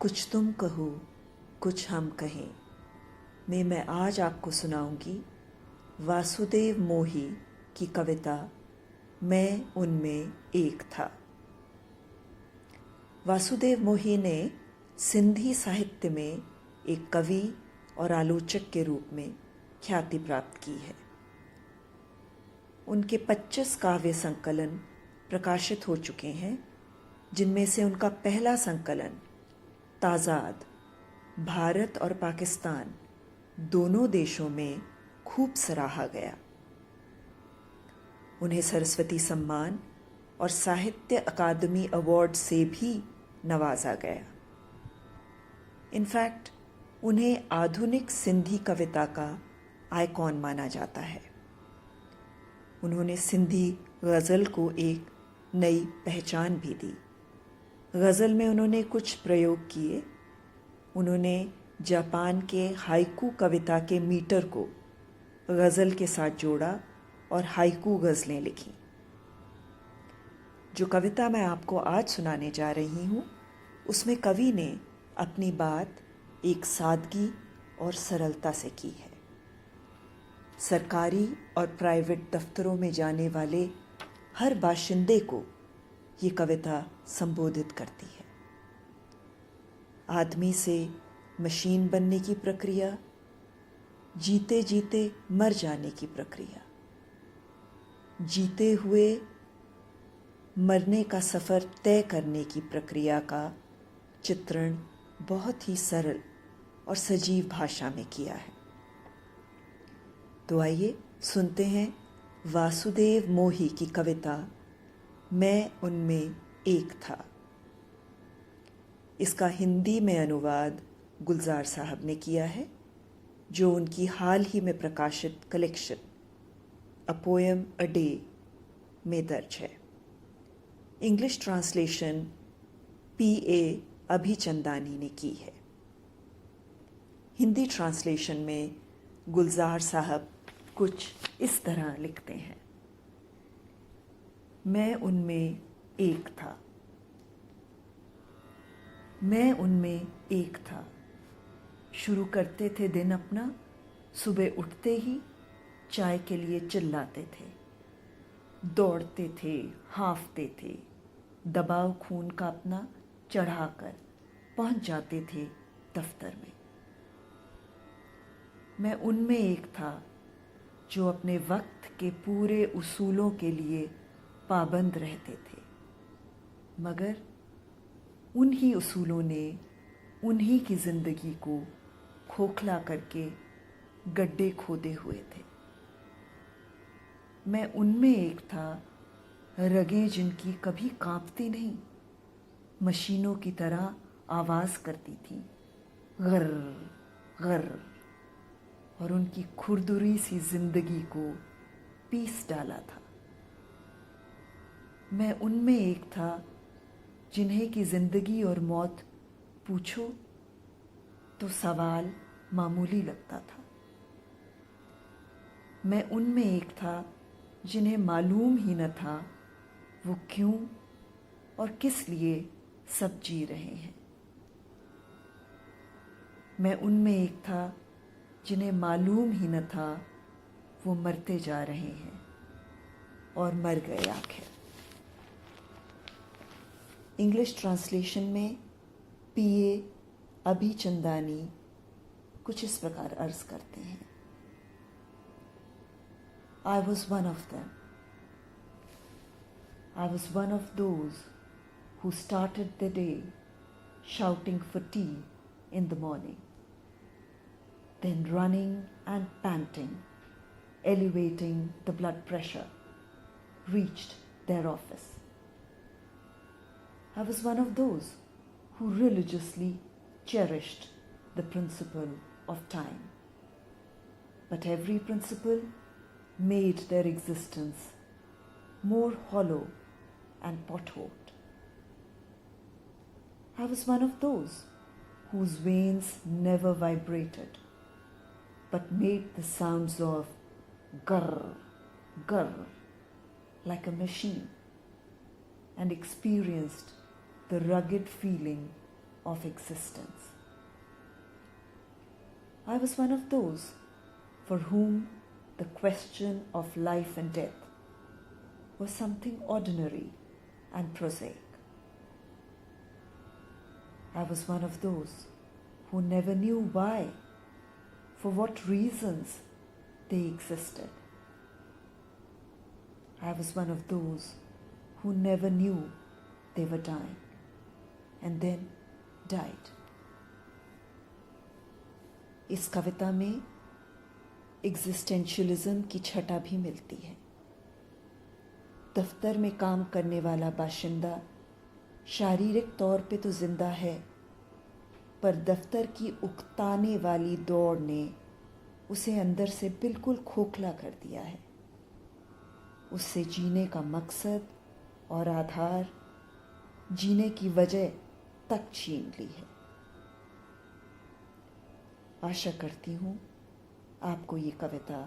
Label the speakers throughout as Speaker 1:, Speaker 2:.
Speaker 1: कुछ तुम कहो कुछ हम कहें में मैं आज आपको सुनाऊंगी वासुदेव मोही की कविता मैं उनमें एक था। वासुदेव मोही ने सिंधी साहित्य में एक कवि और आलोचक के रूप में ख्याति प्राप्त की है। उनके 25 काव्य संकलन प्रकाशित हो चुके हैं, जिनमें से उनका पहला संकलन ताज़ाद भारत और पाकिस्तान दोनों देशों में खूब सराहा गया। उन्हें सरस्वती सम्मान और साहित्य अकादमी अवार्ड से भी नवाजा गया। इनफैक्ट उन्हें आधुनिक सिंधी कविता का आइकॉन माना जाता है। उन्होंने सिंधी गज़ल को एक नई पहचान भी दी। गज़ल में उन्होंने कुछ प्रयोग किए। उन्होंने जापान के हाइकू कविता के मीटर को गज़ल के साथ जोड़ा और हाइकू गज़लें लिखी। जो कविता मैं आपको आज सुनाने जा रही हूँ, उसमें कवि ने अपनी बात एक सादगी और सरलता से की है। सरकारी और प्राइवेट दफ्तरों में जाने वाले हर बाशिंदे को ये कविता संबोधित करती है। आदमी से मशीन बनने की प्रक्रिया, जीते जीते मर जाने की प्रक्रिया, जीते हुए मरने का सफ़र तय करने की प्रक्रिया का चित्रण बहुत ही सरल और सजीव भाषा में किया है। तो आइए सुनते हैं वासुदेव मोही की कविता मैं उनमें एक था। इसका हिंदी में अनुवाद गुलजार साहब ने किया है, जो उनकी हाल ही में प्रकाशित collection a poem a day में दर्ज है। English translation P.A. अभिचंदानी ने की है। हिंदी ट्रांसलेशन में गुलजार साहब कुछ इस तरह लिखते हैं। मैं उनमें एक था। मैं उनमें एक था। शुरू करते थे दिन अपना, सुबह उठते ही चाय के लिए चिल्लाते थे। दौड़ते थे, हाँफते थे, दबाव खून का अपना चढ़ाकर पहुंच जाते थे दफ्तर में। मैं उनमें एक था जो अपने वक्त के पूरे उसूलों के लिए पाबंद रहते थे, मगर उन्हीं उसूलों ने उन्हीं की ज़िंदगी को खोखला करके गड्ढे खोदे हुए थे। मैं उनमें एक था, रगें जिनकी कभी कांपती नहीं, मशीनों की तरह आवाज़ करती थी गर्र गर्र, और उनकी खुरदुरी सी जिंदगी को पीस डाला था। मैं उनमें एक था जिन्हें कि जिंदगी और मौत पूछो तो सवाल मामूली लगता था। मैं उनमें एक था जिन्हें मालूम ही न था वो क्यों और किस लिए सब जी रहे हैं। मैं उनमें एक था जिन्हें मालूम ही न था वो मरते जा रहे हैं और मर गए आखिर। इंग्लिश ट्रांसलेशन में P.A. अभिचंदानी कुछ इस प्रकार अर्ज करते हैं। I was one of them. I was one of those who started the day shouting for tea in the morning, then running and panting, elevating the blood pressure, reached their office. I was one of those who religiously cherished the principle of time. But every principle made their existence more hollow and potholed. I was one of those whose veins never vibrated, but made the sounds of grr, grr, like a machine, and experienced the rugged feeling of existence. I was one of those for whom the question of life and death was something ordinary and prosaic. I was one of those who never knew why, for what reasons they existed. I was one of those who never knew they were dying and then died. इस कविता में existentialism की छटा भी मिलती है। दफ्तर में काम करने वाला बाशिंदा शारीरिक तौर पे तो जिंदा है, पर दफ्तर की उकताने वाली दौड़ ने उसे अंदर से बिल्कुल खोखला कर दिया है। उससे जीने का मकसद और आधार, जीने की वजह तक छीन ली है। आशा करती हूँ आपको ये कविता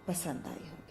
Speaker 1: पसंद आई हो।